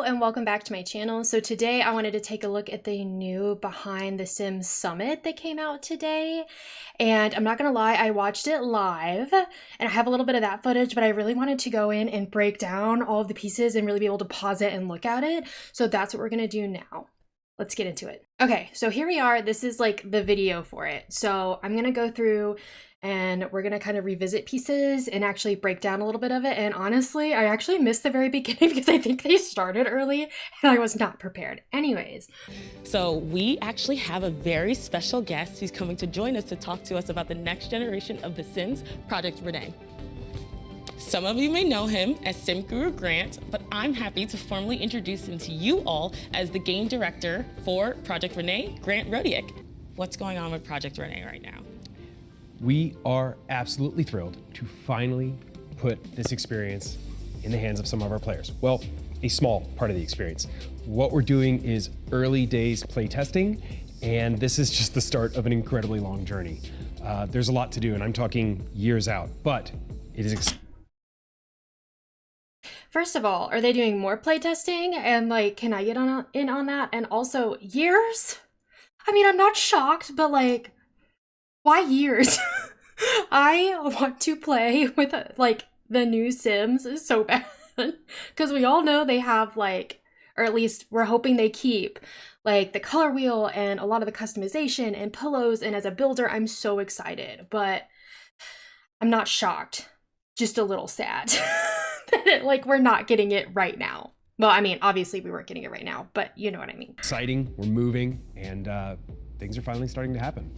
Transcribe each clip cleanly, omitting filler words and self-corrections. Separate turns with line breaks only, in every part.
and welcome back to my channel. So today I wanted to take a look at the new Behind the Sims Summit that came out today. And I'm not gonna lie, I watched it live and I have a little bit of that footage, but I really wanted to go in and break down all of the pieces and really be able to pause it and look at it. So that's what we're gonna do now. Let's get into it. Okay, so here we are. This is like the video for it. So I'm gonna go through and we're gonna kind of revisit pieces and actually break down a little bit of it. And honestly, I actually missed the very beginning because I think they started early and I was not prepared. Anyways.
So we actually have a very special guest who's coming to join us to talk to us about the next generation of The Sims, Project Rene. Some of you may know him as Sim Guru Grant, but I'm happy to formally introduce him to you all as the game director for Project Rene, Grant Rodiak. What's going on with Project Rene right now?
We are absolutely thrilled to finally put this experience in the hands of some of our players. Well, a small part of the experience. What we're doing is early days play testing, and this is just the start of an incredibly long journey. There's a lot to do, and I'm talking years out, but it is
First of all, are they doing more playtesting? And like, can I get in on that? And also, years? I mean, I'm not shocked, but like, why years? I want to play with like the new Sims so bad because we all know they have like, or at least we're hoping they keep like the color wheel and a lot of the customization and pillows. And as a builder, I'm so excited, but I'm not shocked, just a little sad that like we're not getting it right now. Well, I mean, obviously we weren't getting it right now, but you know what I mean.
exciting, we're moving, and things are finally starting to happen.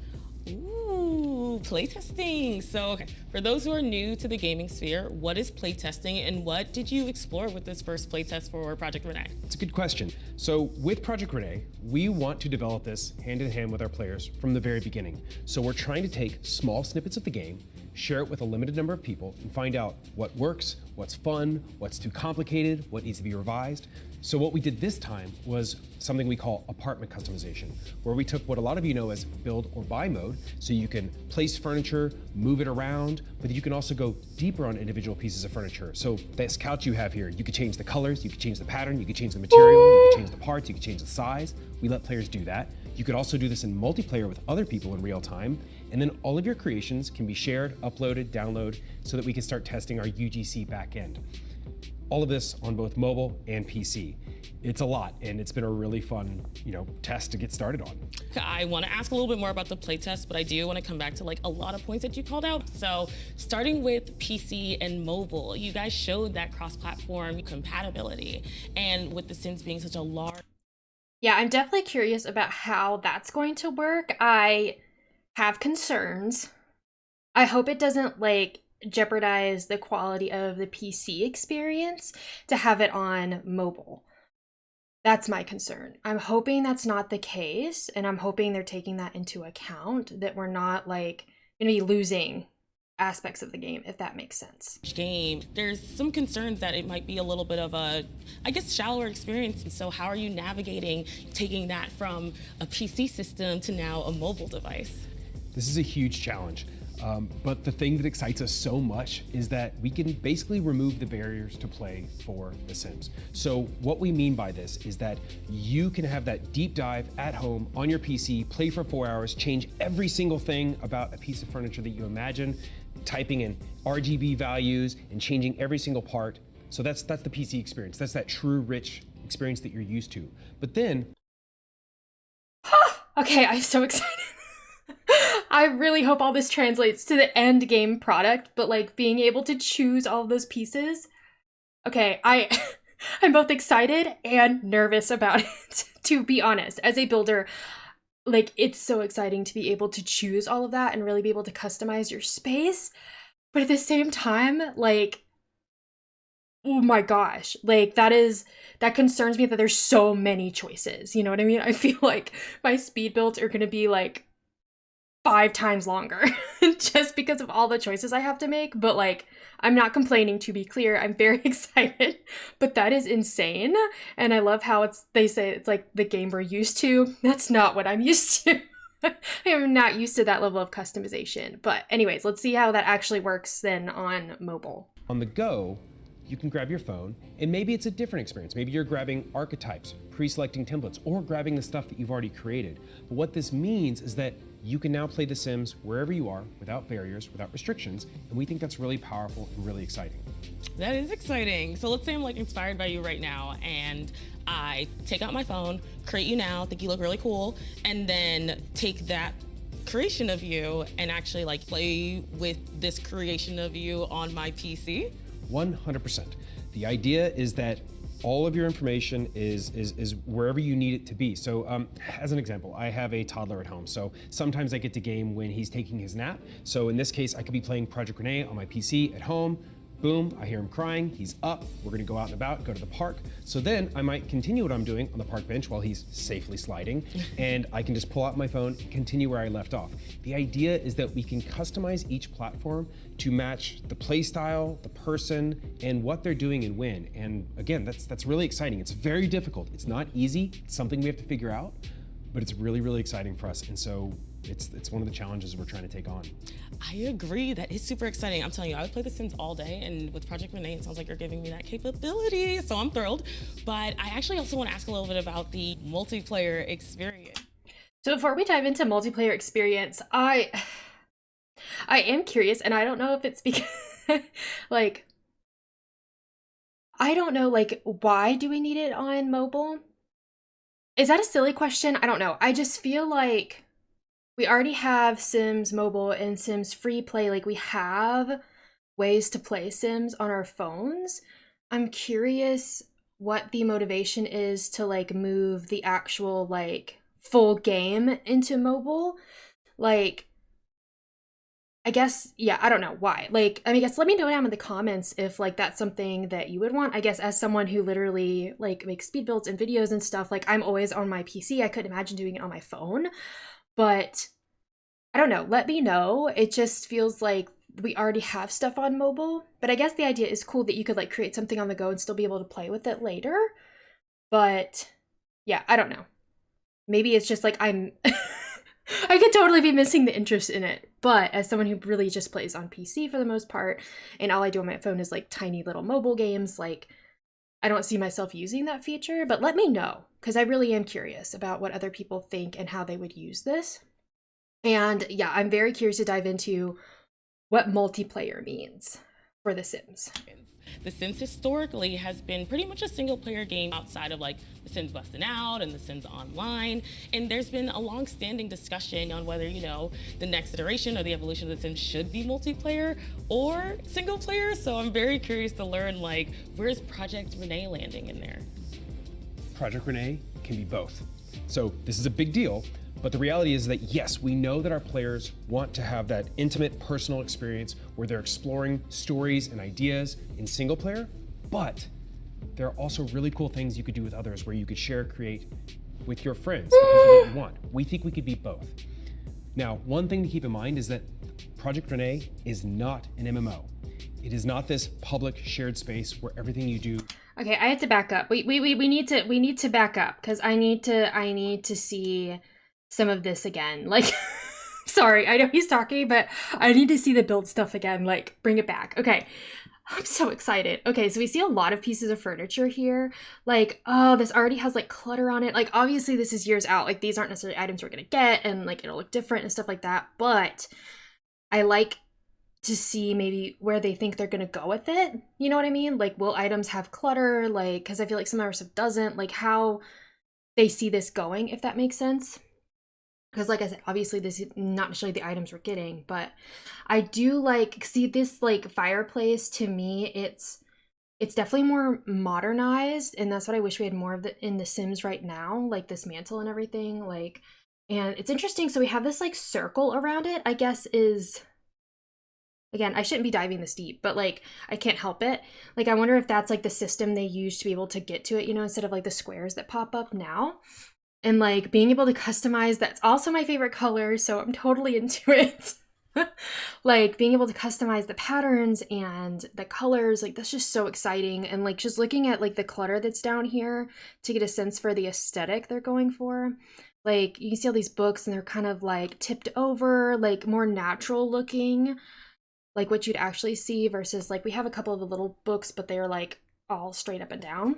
Ooh, playtesting. So, okay, for those who are new to the gaming sphere, what is playtesting and what did you explore with this first playtest for Project Rene?
It's a good question. So with Project Rene, we want to develop this hand in hand with our players from the very beginning. So we're trying to take small snippets of the game, share it with a limited number of people, and find out what works, what's fun, what's too complicated, what needs to be revised. So what we did this time was something we call apartment customization, where we took what a lot of you know as build or buy mode, so you can place furniture, move it around, but you can also go deeper on individual pieces of furniture. So this couch you have here, you could change the colors, you could change the pattern, you could change the material, you could change the parts, you could change the size. We let players do that. You could also do this in multiplayer with other people in real time. And then all of your creations can be shared, uploaded, downloaded, so that we can start testing our UGC backend. All of this on both mobile and PC. It's a lot, and it's been a really fun, test to get started on.
I want to ask a little bit more about the playtest, but I do want to come back to like a lot of points that you called out. So starting with PC and mobile, you guys showed that cross-platform compatibility, and with The Sims being such a large...
Yeah, I'm definitely curious about how that's going to work. I have concerns. I hope it doesn't like jeopardize the quality of the PC experience to have it on mobile. That's my concern. I'm hoping that's not the case, and I'm hoping they're taking that into account, that we're not like gonna be losing aspects of the game, if that makes sense.
Game, there's some concerns that it might be a little bit of a, I guess, shallower experience. And so how are you navigating taking that from a PC system to now a mobile device?
This is a huge challenge. But the thing that excites us so much is that we can basically remove the barriers to play for The Sims. So what we mean by this is that you can have that deep dive at home on your PC, play for 4 hours, change every single thing about a piece of furniture that you imagine, typing in RGB values and changing every single part. So that's the PC experience. That's that true rich experience that you're used to. But then...
Okay, I'm so excited. I really hope all this translates to the end game product, but like being able to choose all of those pieces. Okay, I'm both excited and nervous about it, to be honest. As a builder, like it's so exciting to be able to choose all of that and really be able to customize your space. But at the same time, like, oh my gosh, like that concerns me that there's so many choices. You know what I mean? I feel like my speed builds are gonna be like 5 times longer just because of all the choices I have to make. But like, I'm not complaining, to be clear. I'm very excited, but that is insane. And I love how they say it's like the game we're used to. That's not what I'm used to. I am not used to that level of customization. But anyways, let's see how that actually works then on mobile.
On the go, you can grab your phone, and maybe it's a different experience. Maybe you're grabbing archetypes, pre-selecting templates, or grabbing the stuff that you've already created. But what this means is that you can now play The Sims wherever you are, without barriers, without restrictions, and we think that's really powerful and really exciting.
That is exciting. So let's say I'm like inspired by you right now, and I take out my phone, create you now, think you look really cool, and then take that creation of you and actually like play with this creation of you on my PC?
100%. The idea is that all of your information is wherever you need it to be. So as an example, I have a toddler at home. So sometimes I get to game when he's taking his nap. So in this case, I could be playing Project Rene on my PC at home. Boom, I hear him crying, he's up, we're gonna go out and about, go to the park. So then I might continue what I'm doing on the park bench while he's safely sliding, and I can just pull out my phone, continue where I left off. The idea is that we can customize each platform to match the play style, the person, and what they're doing and when. And again, that's really exciting. It's very difficult. It's not easy. It's something we have to figure out, but it's really, really exciting for us. And so it's one of the challenges we're trying to take on.
I agree. That is super exciting. I'm telling you, I would play The Sims all day, and with Project Rene, it sounds like you're giving me that capability, so I'm thrilled. But I actually also want to ask a little bit about the multiplayer experience.
So before we dive into multiplayer experience, I am curious, and I don't know if it's because like I don't know, like, why do we need it on mobile? Is that a silly question? I don't know. I just feel like we already have Sims Mobile and Sims Free Play. Like, we have ways to play Sims on our phones. I'm curious what the motivation is to, like, move the actual, like, full game into mobile. Like, I guess, yeah, I don't know why. Like, I mean, I guess let me know down in the comments if, like, that's something that you would want. I guess as someone who literally, like, makes speed builds and videos and stuff, like, I'm always on my PC. I couldn't imagine doing it on my phone. But I don't know, let me know. It just feels like we already have stuff on mobile, but I guess the idea is cool that you could like create something on the go and still be able to play with it later. But yeah, I don't know. Maybe it's just like I could totally be missing the interest in it. But as someone who really just plays on PC for the most part, and all I do on my phone is like tiny little mobile games, like I don't see myself using that feature, but let me know, because I really am curious about what other people think and how they would use this. And yeah, I'm very curious to dive into what multiplayer means for The Sims.
The Sims historically has been pretty much a single player game outside of like The Sims Bustin' Out and The Sims Online. And there's been a long-standing discussion on whether, you know, the next iteration or the evolution of The Sims should be multiplayer or single player. So I'm very curious to learn, like, where's Project Rene landing in there?
Project Rene can be both. So this is a big deal, but the reality is that yes, we know that our players want to have that intimate, personal experience where they're exploring stories and ideas in single player, but there are also really cool things you could do with others where you could share, create with your friends, the people that you want. We think we could be both. Now, one thing to keep in mind is that Project Rene is not an MMO. It is not this public shared space where everything you do.
Okay, I have to back up. We need to back up because I need to see some of this again. Like, sorry, I know he's talking, but I need to see the build stuff again. Like, bring it back. Okay, I'm so excited. Okay, so we see a lot of pieces of furniture here. Like, oh, this already has like clutter on it. Like, obviously this is years out. Like, these aren't necessarily items we're gonna get, and like it'll look different and stuff like that. But I like to see maybe where they think they're gonna go with it. You know what I mean? Like, will items have clutter? Like, because I feel like some of our stuff doesn't. Like, how they see this going, if that makes sense. Because like I said, obviously this is not necessarily the items we're getting, but I do like, see this like fireplace, to me, it's definitely more modernized, and that's what I wish we had more of in The Sims right now, like this mantle and everything. Like, and it's interesting, so we have this like circle around it, I guess is, again, I shouldn't be diving this deep, but like I can't help it. Like, I wonder if that's like the system they use to be able to get to it, you know, instead of like the squares that pop up now. And like being able to customize, that's also my favorite color, so I'm totally into it. Like being able to customize the patterns and the colors, like that's just so exciting. And like just looking at like the clutter that's down here to get a sense for the aesthetic they're going for. Like you can see all these books and they're kind of like tipped over, like more natural looking. like what you'd actually see versus like we have a couple of the little books, but they're like all straight up and down.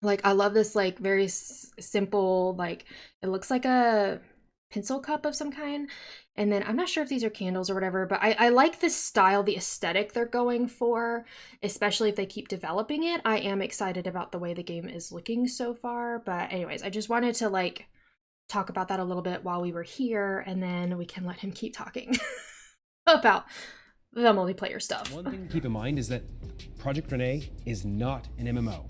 Like I love this like very simple, like it looks like a pencil cup of some kind. And then I'm not sure if these are candles or whatever, but I like this style, the aesthetic they're going for, especially if they keep developing it. I am excited about the way the game is looking so far. But anyways, I just wanted to like talk about that a little bit while we were here, and then we can let him keep talking about the multiplayer stuff.
One thing to keep in mind is that Project Rene is not an MMO.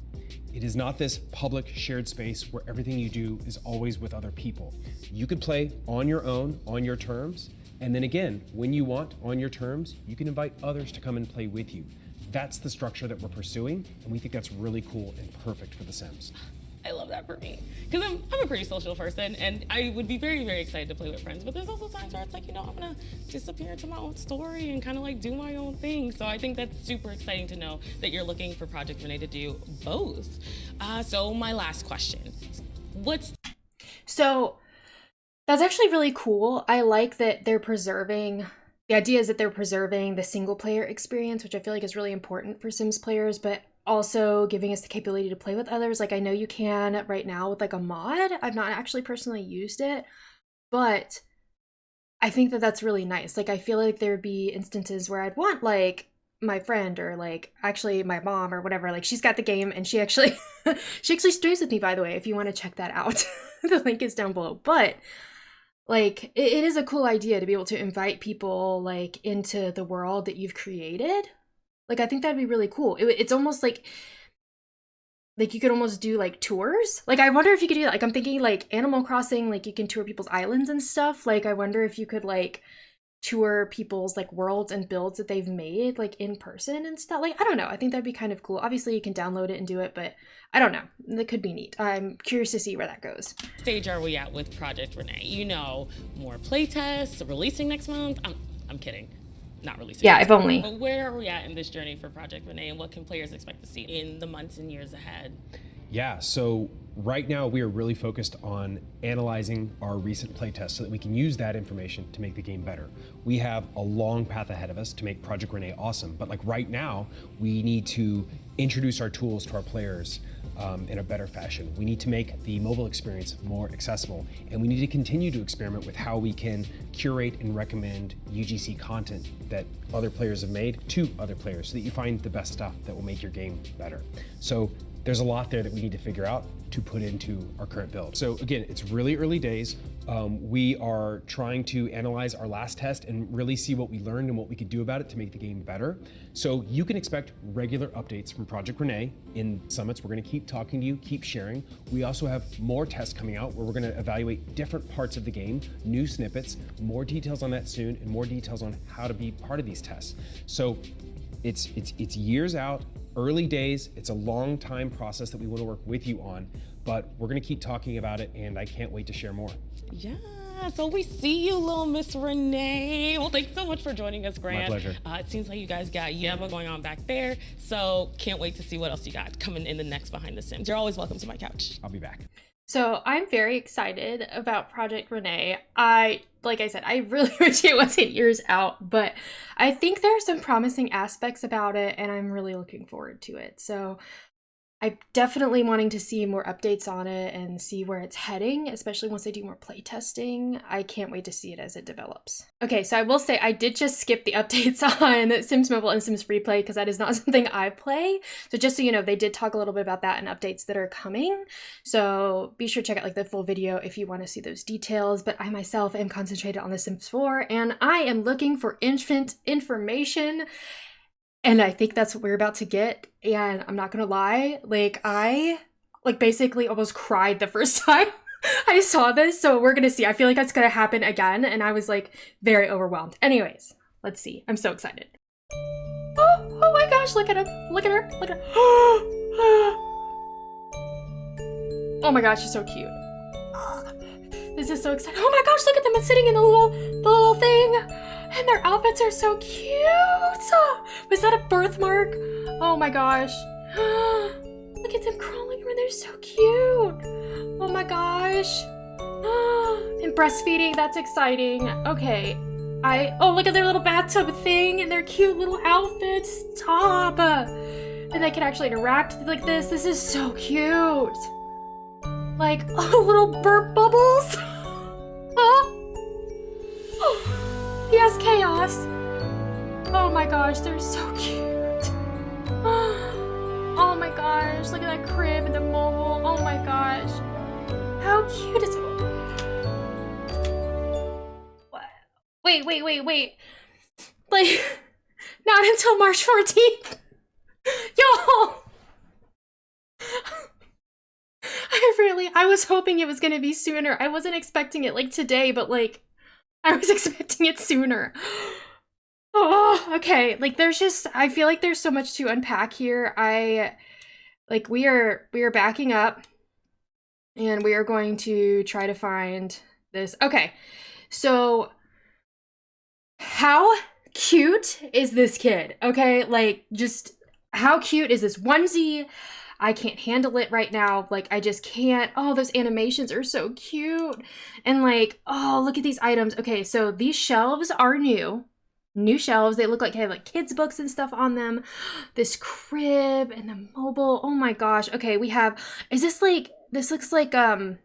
It is not this public shared space where everything you do is always with other people. You could play on your own, on your terms, and then again, when you want, on your terms, you can invite others to come and play with you. That's the structure that we're pursuing, and we think that's really cool and perfect for The Sims.
I love that for me, because I'm a pretty social person, and I would be very, very excited to play with friends, but there's also times where it's like, you know, I'm gonna disappear into my own story and kind of like do my own thing. So I think that's super exciting to know that you're looking for Project Rene to do both. So my last question,
So that's actually really cool. I like that they're preserving, the idea is that they're preserving the single player experience, which I feel like is really important for Sims players, but also giving us the capability to play with others. Like I know you can right now with like a mod. I've not actually personally used it, but I think that that's really nice. Like I feel like there would be instances where I'd want like my friend or like actually my mom or whatever, like she's got the game and she actually she actually streams with me, by the way, if you want to check that out. The link is down below. But like it is a cool idea to be able to invite people like into the world that you've created. Like, I think that'd be really cool. It's almost like you could almost do like tours. Like, I wonder if you could do that. Like, I'm thinking like Animal Crossing, like you can tour people's islands and stuff. Like, I wonder if you could like tour people's like worlds and builds that they've made like in person and stuff. Like, I don't know. I think that'd be kind of cool. Obviously, you can download it and do it, but I don't know. That could be neat. I'm curious to see where that goes.
What stage are we at with Project Rene? You know, more playtests, releasing next month? I'm kidding. Not releasing.
Yeah, if only.
But where are we at in this journey for Project Rene, and what can players expect to see in the months and years ahead?
Yeah, so right now we are really focused on analyzing our recent playtests so that we can use that information to make the game better. We have a long path ahead of us to make Project Rene awesome, but like right now, we need to introduce our tools to our players in a better fashion. We need to make the mobile experience more accessible, and we need to continue to experiment with how we can curate and recommend UGC content that other players have made to other players so that you find the best stuff that will make your game better. So there's a lot there that we need to figure out to put into our current build. So again, it's really early days. We are trying to analyze our last test and really see what we learned and what we could do about it to make the game better. So you can expect regular updates from Project Rene in summits. We're gonna keep talking to you, keep sharing. We also have more tests coming out where we're gonna evaluate different parts of the game, new snippets, more details on that soon, and more details on how to be part of these tests. So it's years out, early days. It's a long time process that we want to work with you on, but we're going to keep talking about it, and I can't wait to share more.
Yeah, so we see you, little Miss Rene. Well, thanks so much for joining us, Grant.
My pleasure.
It seems like you guys got Yama going on back there, so can't wait to see what else you got coming in the next Behind the Sims. You're always welcome to my couch.
I'll be back.
So I'm very excited about Project Rene. Like I said, I really wish it wasn't years out, but I think there are some promising aspects about it, and I'm really looking forward to it. So I'm definitely wanting to see more updates on it and see where it's heading, especially once they do more playtesting. I can't wait to see it as it develops. Okay, so I will say I did just skip the updates on Sims Mobile and Sims Free Play because that is not something I play. So just so you know, they did talk a little bit about that and updates that are coming. So be sure to check out like the full video if you want to see those details. But I myself am concentrated on The Sims 4 and I am looking for infant information. And I think that's what we're about to get. And I'm not gonna lie, I basically almost cried the first time I saw this. So we're gonna see. I feel like that's gonna happen again. And I was like very overwhelmed. Anyways, let's see. I'm so excited. Oh my gosh, look at him. Look at her. Look at her. Oh my gosh, she's so cute. This is so exciting. Oh my gosh, look at them. It's sitting in the little thing. And their outfits are so cute. Was that a birthmark? Oh my gosh. Look at them crawling around. They're so cute. Oh my gosh. And breastfeeding, that's exciting. Okay. Oh, look at their little bathtub thing and their cute little outfits. Stop. And they can actually interact like this. This is so cute. Like, oh, little burp bubbles. Yes, chaos. Oh my gosh, they're so cute. Oh my gosh, look at that crib and the mobile. Oh my gosh. How cute is it? Wait. Like, not until March 14th. Yo! I was hoping it was gonna be sooner. I wasn't expecting it like today, but like, I was expecting it sooner. Oh, okay. Like, I feel like there's so much to unpack here. We are backing up and we are going to try to find this. Okay, so how cute is this kid? Okay, like, just how cute is this onesie? I can't handle it right now. Like, I just can't. Oh, those animations are so cute. And like, oh, look at these items. Okay, so these shelves are new shelves. They look like they have like kids books and stuff on them. This crib and the mobile. Oh my gosh. Okay, we have, this looks like, oh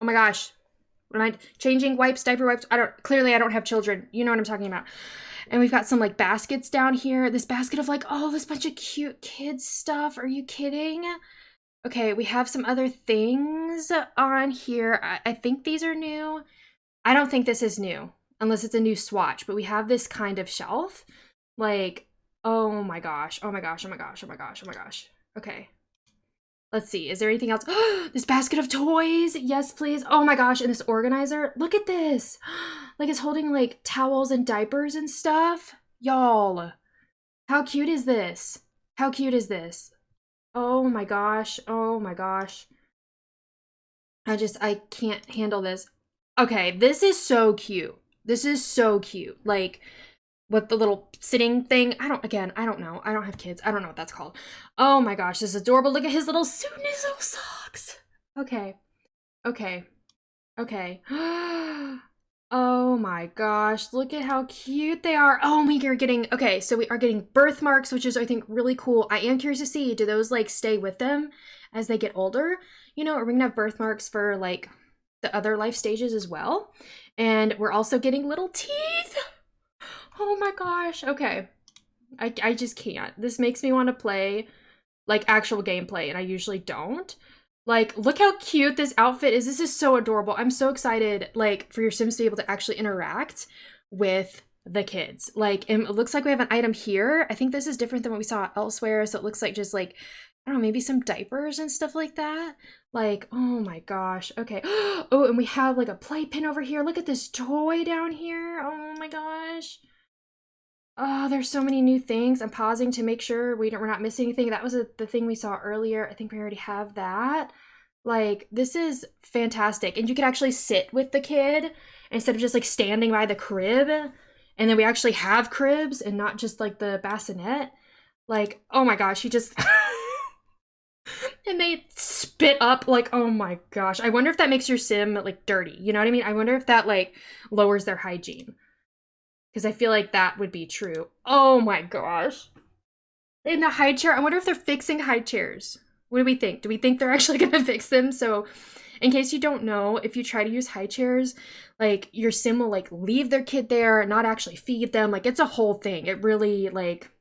my gosh. Am I changing wipes, diaper wipes? Clearly I don't have children. You know what I'm talking about. And we've got some like baskets down here. This basket of like, oh, this bunch of cute kids stuff. Are you kidding? Okay, we have some other things on here. I think these are new. I don't think this is new, unless it's a new swatch, but we have this kind of shelf. Like, oh my gosh. Okay. Let's see. Is there anything else? This basket of toys. Yes, please. Oh my gosh. And this organizer. Look at this. Like, it's holding like towels and diapers and stuff. Y'all. How cute is this? How cute is this? Oh my gosh. I can't handle this. Okay. This is so cute. Like, with the little sitting thing. I don't know. I don't have kids. I don't know what that's called. Oh my gosh, this is adorable. Look at his little suit and his little socks. Okay. Oh my gosh, look at how cute they are. Oh, we are getting, okay, so we are getting birthmarks, which is, I think, really cool. I am curious to see, do those like stay with them as they get older? You know, are we gonna have birthmarks for like the other life stages as well? And we're also getting little teeth. Oh my gosh. Okay. I just can't. This makes me want to play like actual gameplay, and I usually don't. Like, look how cute this outfit is. This is so adorable. I'm so excited, like, for your Sims to be able to actually interact with the kids. Like, and it looks like we have an item here. I think this is different than what we saw elsewhere. So it looks like just like, I don't know, maybe some diapers and stuff like that. Like, oh my gosh. Okay. Oh, and we have like a playpen over here. Look at this toy down here. Oh my gosh. Oh, there's so many new things. I'm pausing to make sure we're not missing anything. That was the thing we saw earlier. I think we already have that. Like, this is fantastic. And you could actually sit with the kid instead of just like standing by the crib. And then we actually have cribs and not just like the bassinet. Like, oh my gosh, he just... and they spit up, like, oh my gosh. I wonder if that makes your sim like dirty. You know what I mean? I wonder if that like lowers their hygiene. Because I feel like that would be true. Oh my gosh. In the high chair, I wonder if they're fixing high chairs. What do we think? Do we think they're actually going to fix them? So in case you don't know, if you try to use high chairs, like your sim will like leave their kid there, not actually feed them. Like, it's a whole thing. It really, like,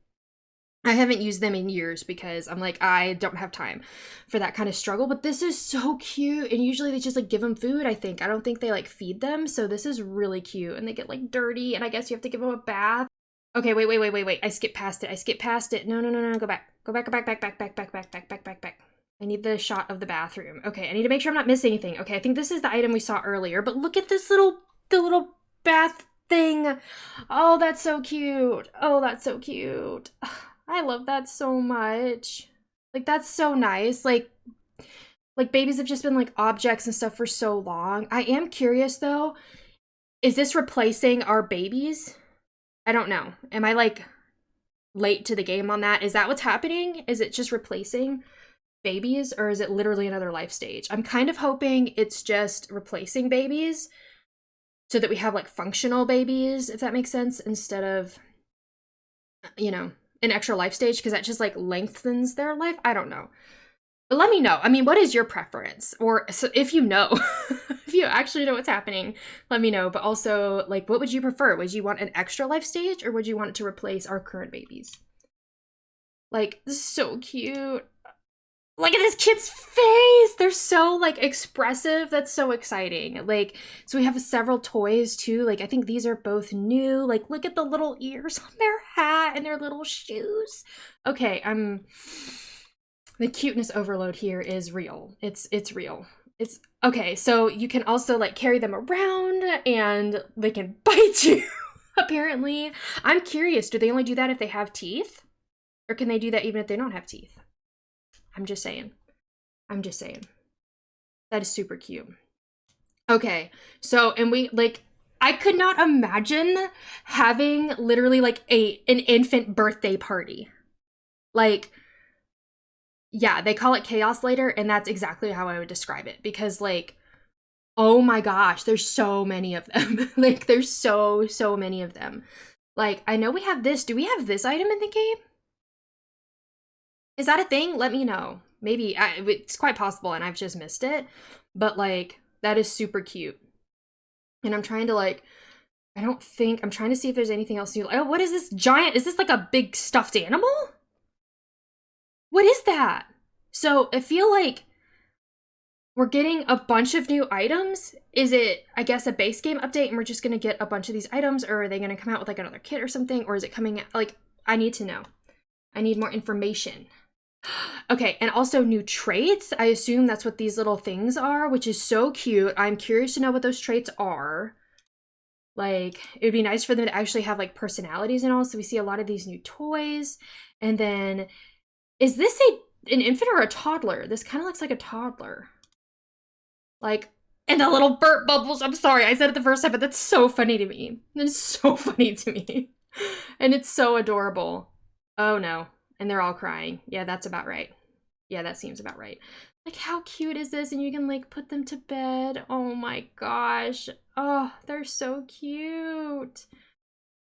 I haven't used them in years because I'm like, I don't have time for that kind of struggle. But this is so cute. And usually they just like give them food, I think. I don't think they like feed them. So this is really cute. And they get like dirty. And I guess you have to give them a bath. Okay, wait. I skipped past it. No. Go back. Back. I need the shot of the bathroom. Okay, I need to make sure I'm not missing anything. Okay, I think this is the item we saw earlier. But look at this the little bath thing. Oh, that's so cute. I love that so much. Like, that's so nice. Like babies have just been like objects and stuff for so long. I am curious though, is this replacing our babies? I don't know. Am I like late to the game on that? Is that what's happening? Is it just replacing babies, or is it literally another life stage? I'm kind of hoping it's just replacing babies so that we have like functional babies, if that makes sense, instead of, you know, an extra life stage, because that just like lengthens their life. I don't know. But let me know. I mean, what is your preference? Or so if you know, if you actually know what's happening, let me know. But also, like, what would you prefer? Would you want an extra life stage, or would you want it to replace our current babies? Like, this is so cute. Look at this kid's face. They're so like expressive. That's so exciting. Like, so we have several toys too. Like, I think these are both new. Like, look at the little ears on their hat and their little shoes. Okay, the cuteness overload here is real. It's real. It's okay. So you can also like carry them around and they can bite you. Apparently, I'm curious. Do they only do that if they have teeth? Or can they do that even if they don't have teeth? I'm just saying. I'm just saying. That is super cute. Okay, so, and we, like, I could not imagine having literally, like, an infant birthday party. Like, yeah, they call it Chaos Later, and that's exactly how I would describe it. Because, like, oh my gosh, there's so many of them. Like, there's so many of them. Like, I know we have this. Do we have this item in the game? Is that a thing? Let me know. Maybe, it's quite possible and I've just missed it. But, like, that is super cute. And I'm trying to, like, I'm trying to see if there's anything else new. Oh, what is this giant? Is this like a big stuffed animal? What is that? So, I feel like we're getting a bunch of new items. Is it, I guess, a base game update and we're just going to get a bunch of these items? Or are they going to come out with, like, another kit or something? Or is it coming out, like, I need to know. I need more information. Okay, and also new traits. I assume that's what these little things are, which is so cute. I'm curious to know what those traits are. Like, it would be nice for them to actually have, like, personalities and all. So we see a lot of these new toys. And then, is this an infant or a toddler? This kind of looks like a toddler. Like, and the little burp bubbles. I'm sorry, I said it the first time, but that's so funny to me. It's so funny to me. And it's so adorable. Oh no. And they're all crying. Yeah, that's about right. Yeah, that seems about right. Like, how cute is this? And you can, like, put them to bed. Oh my gosh. Oh, they're so cute.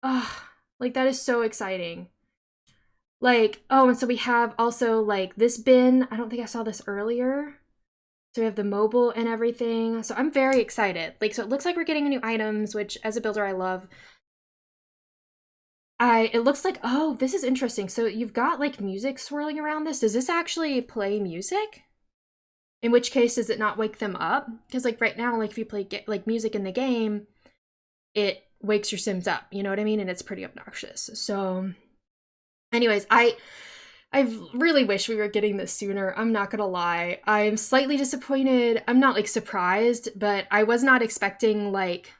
Oh, like, that is so exciting. Like, oh, and so we have also, like, this bin. I don't think I saw this earlier. So we have the mobile and everything. So I'm very excited. Like, so it looks like we're getting new items, which as a builder I love. It looks like, oh, this is interesting. So you've got like music swirling around this. Does this actually play music? In which case, does it not wake them up? Because like right now, like if you play like music in the game, it wakes your Sims up. You know what I mean? And it's pretty obnoxious. So anyways, I really wish we were getting this sooner. I'm not gonna lie. I'm slightly disappointed. I'm not like surprised, but I was not expecting like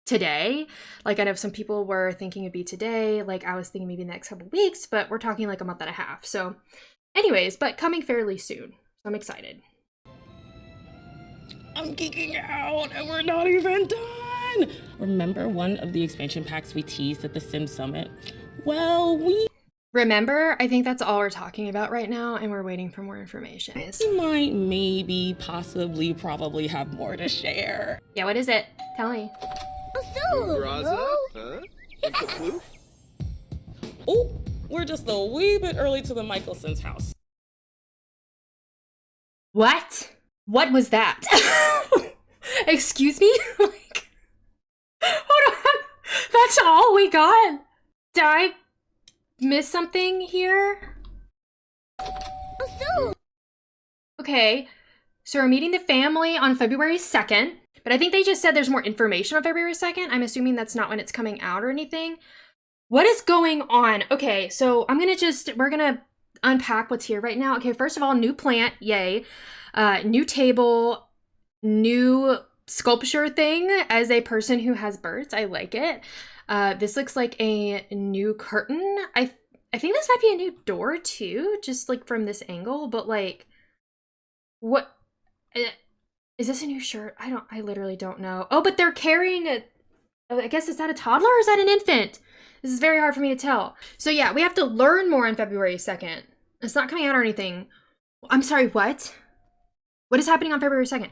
today. Like, I know some people were thinking it'd be today. Like, I was thinking maybe the next couple weeks, but we're talking like a month and a half. So anyways, but coming fairly soon. So I'm excited.
I'm geeking out and we're not even done. Remember one of the expansion packs we teased at the Sim Summit? Well,
Remember? I think that's all we're talking about right now, and we're waiting for more information.
We might, maybe, possibly, probably have more to share.
Yeah, what is it? Tell me.
Oh, we're just a wee bit early to the Michelson's house.
What? What was that? Excuse me? Like, hold on. That's all we got? Did I miss something here? Okay, so we're meeting the family on February 2nd, but I think they just said there's more information on February 2nd. I'm assuming that's not when it's coming out or anything. What is going on? Okay, so we're gonna unpack what's here right now. Okay, first of all, new plant, yay. New table, new sculpture thing as a person who has birds. I like it. This looks like a new curtain. I think this might be a new door too, just like from this angle, but like, what? Is this a new shirt? I literally don't know. Oh, but they're carrying I guess, is that a toddler or is that an infant? This is very hard for me to tell. So yeah, we have to learn more on February 2nd. It's not coming out or anything. I'm sorry, what? What is happening on February 2nd?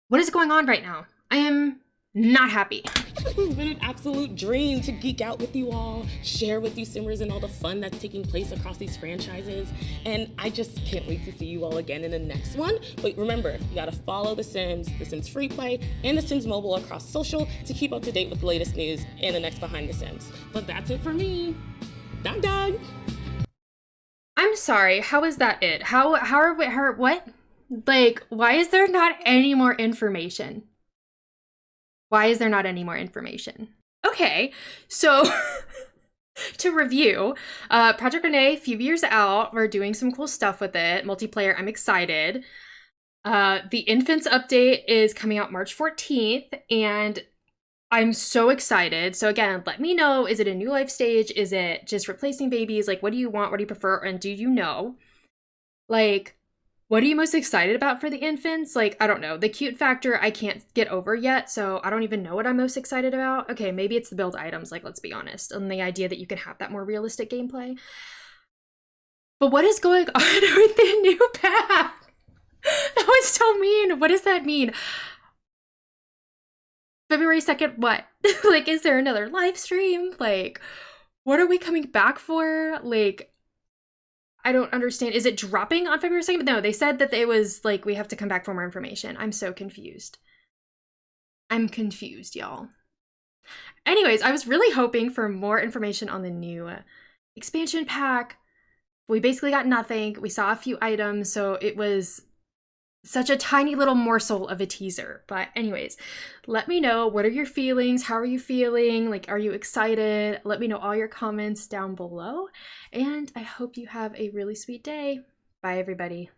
What is going on right now? I am Not happy.
It's been an absolute dream to geek out with you all, share with you Simmers and all the fun that's taking place across these franchises. And I just can't wait to see you all again in the next one. But remember, you gotta follow The Sims Free Play, and The Sims Mobile across social to keep up to date with the latest news and the next Behind the Sims. But that's it for me. Dog dog.
I'm sorry, how is that it? How are we, what? Like, why is there not any more information? Why is there not any more information? Okay, so to review, Project Rene, a few years out, we're doing some cool stuff with it. Multiplayer, I'm excited. The Infants update is coming out March 14th, and I'm so excited. So again, let me know, is it a new life stage? Is it just replacing babies? Like, what do you want? What do you prefer? And do you know? Like, what are you most excited about for the infants? Like, I don't know. The cute factor I can't get over yet, so I don't even know what I'm most excited about. Okay, maybe it's the build items, like, let's be honest, and the idea that you can have that more realistic gameplay. But what is going on with the new pack? That was so mean. What does that mean? February 2nd, what? Like, is there another live stream? Like, what are we coming back for? Like, I don't understand. Is it dropping on February 2nd? No, they said that it was like, we have to come back for more information. I'm so confused. I'm confused, y'all. Anyways, I was really hoping for more information on the new expansion pack. We basically got nothing. We saw a few items, so it was such a tiny little morsel of a teaser. But anyways, let me know, what are your feelings? How are you feeling? Like, are you excited? Let me know all your comments down below. And I hope you have a really sweet day. Bye, everybody.